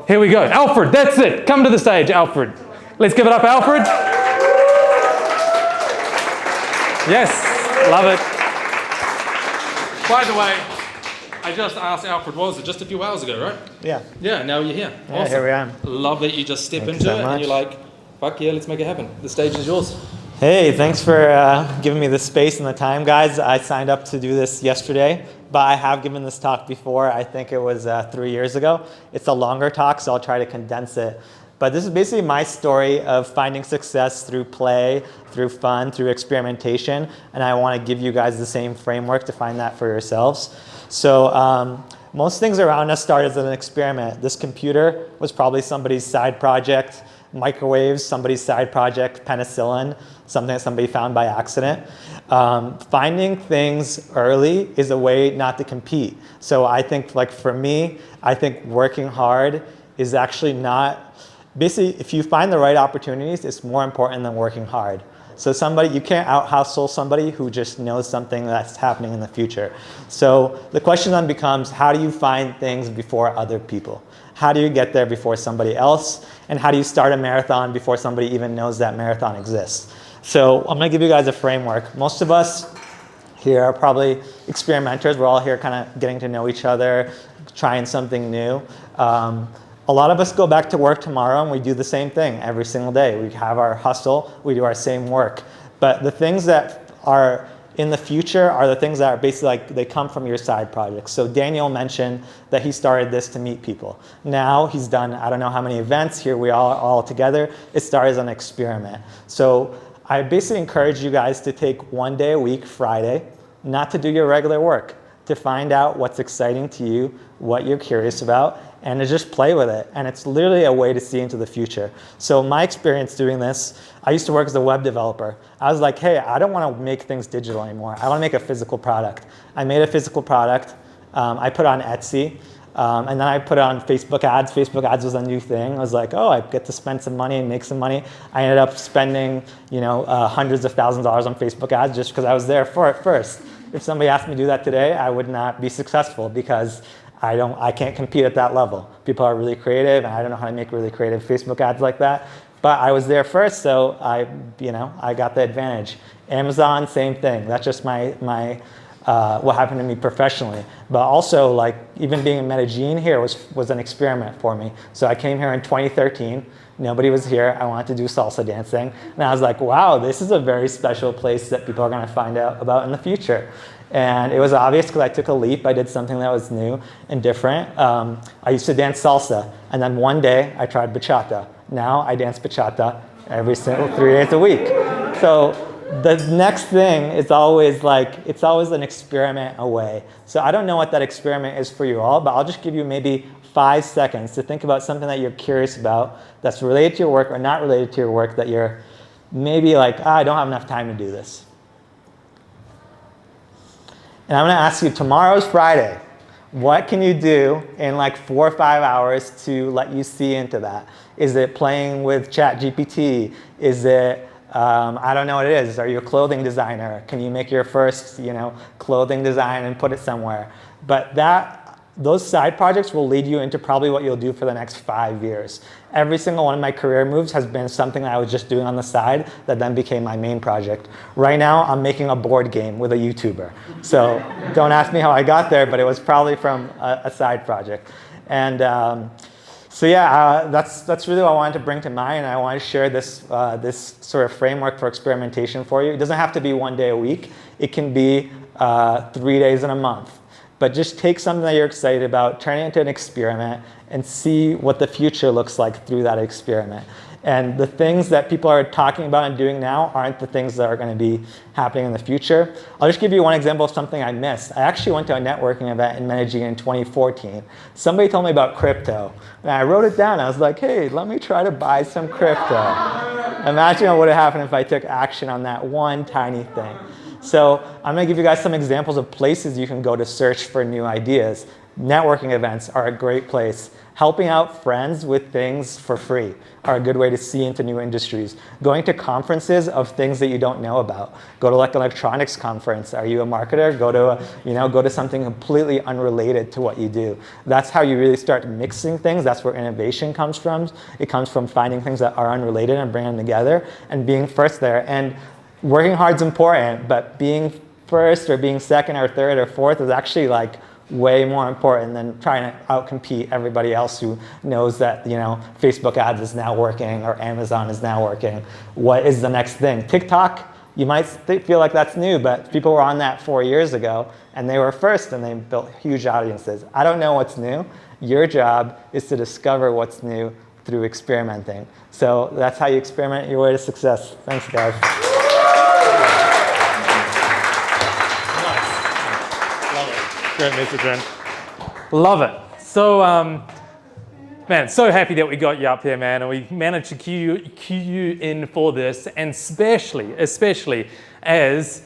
Here we go. Alfred, that's it. Come to the stage, Alfred. Let's give it up, Alfred. Yes, love it. By the way, I just asked Alfred, what was it, just a few hours ago, right? Yeah. Yeah, now you're here. Yeah, Awesome. here we are. Love that you just step Thank into you so it much. and you're like, fuck yeah, let's make it happen. The stage is yours. Hey, thanks for giving me the space and the time, guys. I signed up to do this yesterday, but I have given this talk before. I think it was 3 years ago. It's a longer talk, so I'll try to condense it. But this is basically my story of finding success through play, through fun, through experimentation, and I want to give you guys the same framework to find that for yourselves. So most things around us started as an experiment. This computer was probably somebody's side project. Microwaves, somebody's side project. Penicillin, something that somebody found by accident. Finding things early is a way not to compete. So I think, like for me, I think working hard is actually not, basically if you find the right opportunities, it's more important than working hard. So you can't out-hustle somebody who just knows something that's happening in the future. So the question then becomes, how do you find things before other people? How do you get there before somebody else? And how do you start a marathon before somebody even knows that marathon exists? So I'm gonna give you guys a framework. Most of us here are probably experimenters. We're all here kind of getting to know each other, trying something new. A lot of us go back to work tomorrow and we do the same thing every single day. We have our hustle, we do our same work. But the things that are in the future are the things that are basically like they come from your side projects. So Daniel mentioned that he started this to meet people. Now he's done, I don't know how many events, here we are all together. It started as an experiment. So I basically encourage you guys to take one day a week, Friday, not to do your regular work, to find out what's exciting to you, what you're curious about, and to just play with it. And it's literally a way to see into the future. So my experience doing this, I used to work as a web developer. I was like, hey, I don't want to make things digital anymore. I want to make a physical product. I made a physical product. I put it on Etsy. And then I put it on Facebook ads. Facebook ads was a new thing. I was like, oh, I get to spend some money and make some money. I ended up spending, hundreds of thousands of dollars on Facebook ads just because I was there for it first. If somebody asked me to do that today, I would not be successful because I can't compete at that level. People are really creative, and I don't know how to make really creative Facebook ads like that. But I was there first, so I got the advantage. Amazon, same thing. That's just my what happened to me professionally. But also, like even being in Medellin here was an experiment for me. So I came here in 2013. Nobody was here. I wanted to do salsa dancing, and I was like, wow, this is a very special place that people are going to find out about in the future. And it was obvious because I took a leap. I did something that was new and different. I used to dance salsa, and then one day I tried bachata. Now I dance bachata every single 3 days a week. So the next thing is always it's always an experiment away. So I don't know what that experiment is for you all, but I'll just give you maybe 5 seconds to think about something that you're curious about that's related to your work or not related to your work that you're maybe like, I don't have enough time to do this. And I'm going to ask you, tomorrow's Friday. What can you do in like 4 or 5 hours to let you see into that? Is it playing with ChatGPT? Is it, I don't know what it is. Are you a clothing designer? Can you make your first, clothing design and put it somewhere? But those side projects will lead you into probably what you'll do for the next 5 years. Every single one of my career moves has been something that I was just doing on the side that then became my main project. Right now, I'm making a board game with a YouTuber. So don't ask me how I got there, but it was probably from a side project. And that's really what I wanted to bring to mind. I want to share this sort of framework for experimentation for you. It doesn't have to be one day a week. It can be 3 days in a month. But just take something that you're excited about, turn it into an experiment, and see what the future looks like through that experiment. And the things that people are talking about and doing now aren't the things that are going to be happening in the future. I'll just give you one example of something I missed. I actually went to a networking event in Medellin in 2014. Somebody told me about crypto. And I wrote it down. I was like, hey, let me try to buy some crypto. Imagine what would have happened if I took action on that one tiny thing. So I'm going to give you guys some examples of places you can go to search for new ideas. Networking events are a great place. Helping out friends with things for free are a good way to see into new industries. Going to conferences of things that you don't know about. Go to like an electronics conference. Are you a marketer? Go to something completely unrelated to what you do. That's how you really start mixing things. That's where innovation comes from. It comes from finding things that are unrelated and bringing them together and being first there. And working hard is important, but being first or being second or third or fourth is actually like way more important than trying to outcompete everybody else who knows that Facebook ads is now working or Amazon is now working. What is the next thing? TikTok, you might feel like that's new, but people were on that 4 years ago and they were first and they built huge audiences. I don't know what's new. Your job is to discover what's new through experimenting. So that's how you experiment your way to success. Thanks, guys. Great message, man. Love it. So, man, so happy that we got you up here, man, and we managed to cue you in for this, and especially as